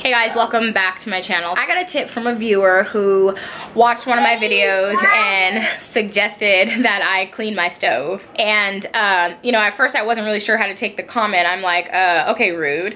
Hey guys, welcome back to my channel. I got a tip from a viewer who watched one of my videos and suggested that I clean my stove. And, you know, at first I wasn't really sure how to take the comment. I'm like, okay, rude.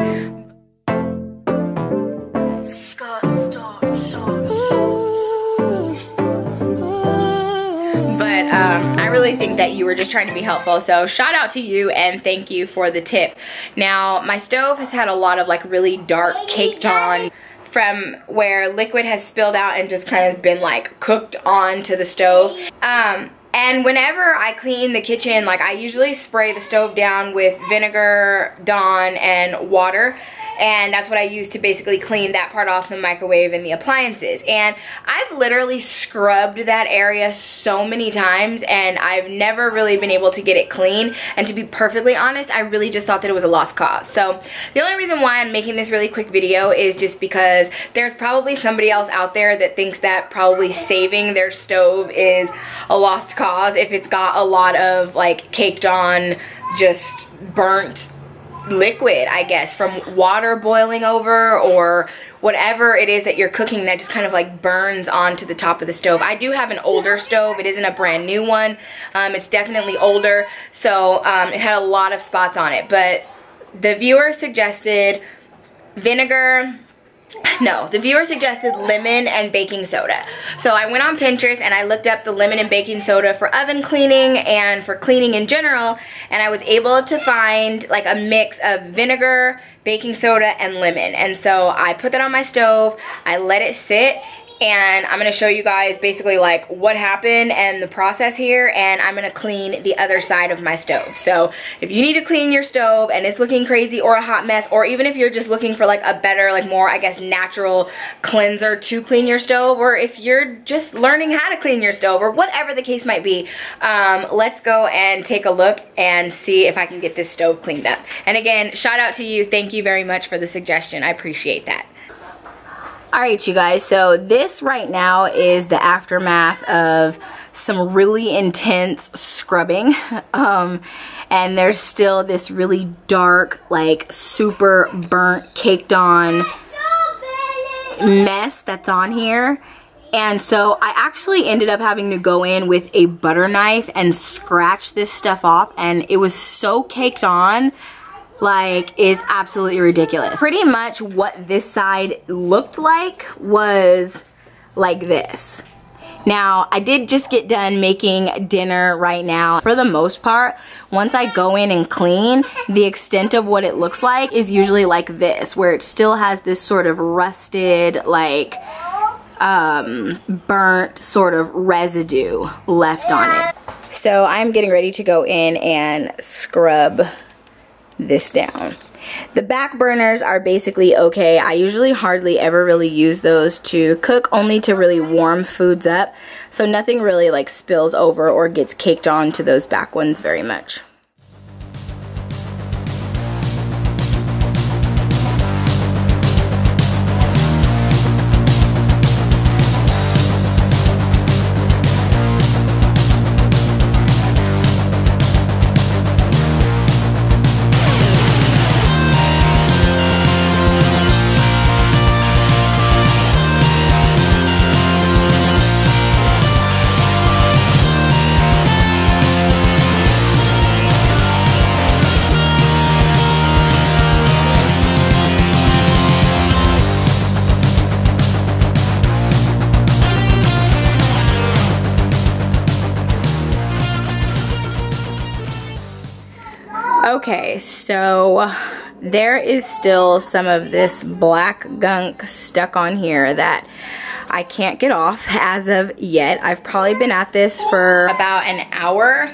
But I really think that you were just trying to be helpful. So shout out to you and thank you for the tip. Now, my stove has had a lot of like really dark caked on from where liquid has spilled out and just kind of been like cooked onto the stove. And whenever I clean the kitchen, like I usually spray the stove down with vinegar, Dawn, and water. And that's what I use to basically clean that part off the microwave and the appliances. And I've literally scrubbed that area so many times and I've never really been able to get it clean. And to be perfectly honest, I really just thought that it was a lost cause. So the only reason why I'm making this really quick video is just because there's probably somebody else out there that thinks that probably saving their stove is a lost cause if it's got a lot of like caked on, just burnt liquid, I guess, from water boiling over or whatever it is that you're cooking that just kind of like burns onto the top of the stove. I do have an older stove. It isn't a brand new one. It's definitely older, so it had a lot of spots on it. But the viewer suggested lemon and baking soda. So I went on Pinterest and I looked up the lemon and baking soda for oven cleaning and for cleaning in general, and I was able to find like a mix of vinegar, baking soda, and lemon. And so I put that on my stove, I let it sit, and I'm gonna show you guys basically like what happened and the process here, and I'm gonna clean the other side of my stove. So if you need to clean your stove and it's looking crazy or a hot mess, or even if you're just looking for like a better, like more, I guess, natural cleanser to clean your stove, or if you're just learning how to clean your stove, or whatever the case might be, let's go and take a look and see if I can get this stove cleaned up. And again, shout out to you. Thank you very much for the suggestion. I appreciate that. Alright, you guys, so this right now is the aftermath of some really intense scrubbing. And there's still this really dark, like super burnt, caked on mess that's on here. And so I actually ended up having to go in with a butter knife and scratch this stuff off, and it was so caked on, like, is absolutely ridiculous. Pretty much what this side looked like was like this. Now, I did just get done making dinner right now. For the most part, once I go in and clean, the extent of what it looks like is usually like this, where it still has this sort of rusted, like, burnt sort of residue left on it. So I'm getting ready to go in and scrub this down. The back burners are basically okay. I usually hardly ever really use those to cook, only to really warm foods up. So nothing really like spills over or gets caked on to those back ones very much. Okay, so there is still some of this black gunk stuck on here that I can't get off as of yet. I've probably been at this for about an hour.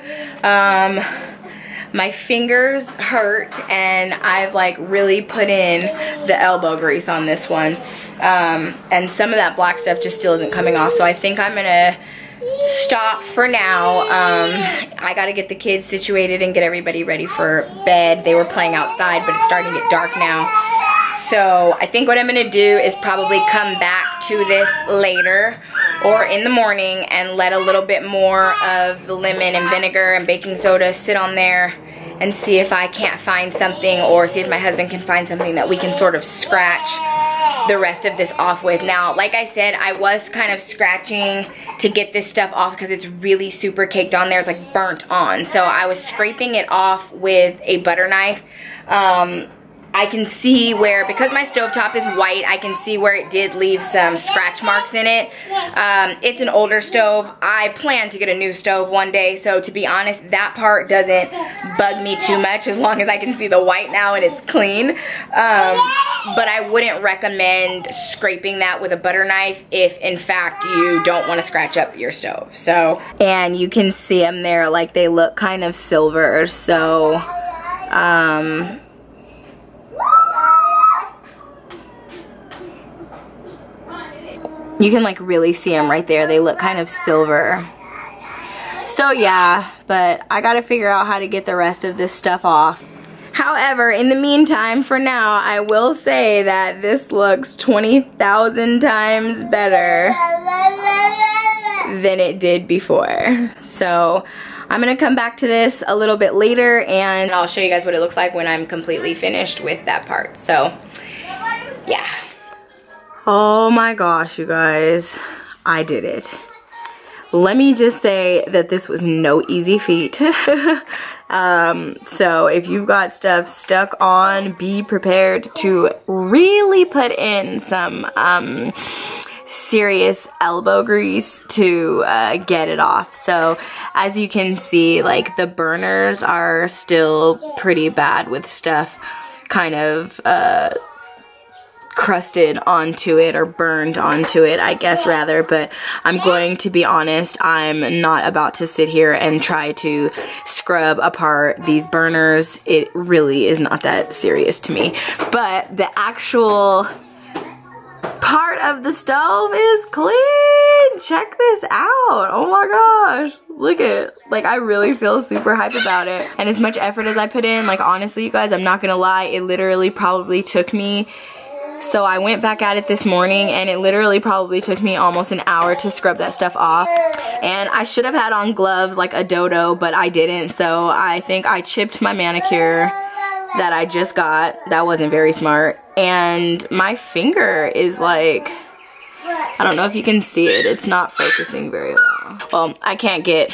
My fingers hurt and I've like really put in the elbow grease on this one. And some of that black stuff just still isn't coming off, so I think I'm gonna stop for now. I gotta get the kids situated and get everybody ready for bed. They were playing outside, but it's starting to get dark now. So I think what I'm gonna do is probably come back to this later or in the morning and let a little bit more of the lemon and vinegar and baking soda sit on there and see if I can't find something, or see if my husband can find something that we can sort of scratch the rest of this off with. Now, like I said, I was kind of scratching to get this stuff off because it's really super caked on there. It's like burnt on. So I was scraping it off with a butter knife. I can see where, because my stovetop is white, I can see where it did leave some scratch marks in it. It's an older stove. I plan to get a new stove one day, so to be honest, that part doesn't bug me too much as long as I can see the white now and it's clean. But I wouldn't recommend scraping that with a butter knife if in fact you don't want to scratch up your stove. So, and you can see them there, like they look kind of silver, so you can like really see them right there. They look kind of silver. So yeah, but I gotta figure out how to get the rest of this stuff off. However, in the meantime, for now, I will say that this looks 20,000 times better than it did before. So I'm gonna come back to this a little bit later and I'll show you guys what it looks like when I'm completely finished with that part. So yeah. Oh my gosh, you guys, I did it. Let me just say that this was no easy feat. So if you've got stuff stuck on, be prepared to really put in some serious elbow grease to get it off. So as you can see, like the burners are still pretty bad with stuff kind of crusted onto it, or burned onto it, I guess rather. But I'm going to be honest, I'm not about to sit here and try to scrub apart these burners. It really is not that serious to me. But the actual part of the stove is clean. Check this out. Oh my gosh, look at, like, I really feel super hype about it. And as much effort as I put in, like, honestly you guys, I'm not gonna lie, it literally probably took me, so I went back at it this morning and it literally probably took me almost an hour to scrub that stuff off. And I should have had on gloves like a dodo, but I didn't. So I think I chipped my manicure that I just got. That wasn't very smart. And my finger is like, I don't know if you can see it. It's not focusing very well. Well, I can't get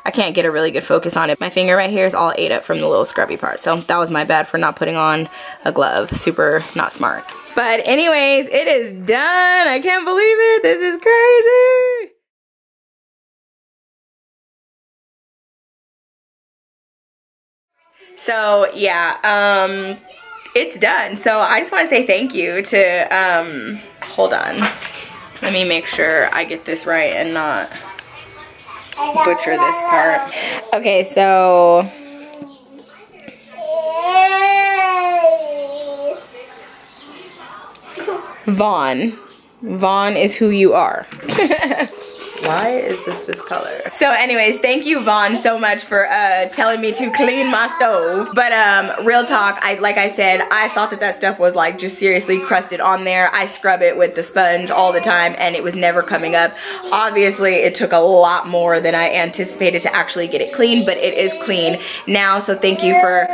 a really good focus on it. My finger right here is all ate up from the little scrubby part. So that was my bad for not putting on a glove. Super not smart. But anyways, it is done. I can't believe it. This is crazy. So yeah, it's done. So I just want to say thank you to, hold on. Let me make sure I get this right and not butcher this part. Okay, so Vaughn is who you are. Why is this color? So anyways, thank you Vaughn so much for telling me to clean my stove. But real talk, like I said, I thought that stuff was like just seriously crusted on there. I scrub it with the sponge all the time and it was never coming up. Obviously it took a lot more than I anticipated to actually get it clean, but it is clean now. So thank you for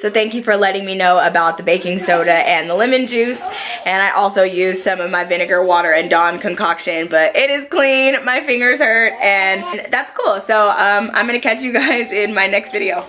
So thank you for letting me know about the baking soda and the lemon juice. And I also used some of my vinegar, water, and Dawn concoction, but it is clean. My fingers hurt, and that's cool. So I'm gonna catch you guys in my next video.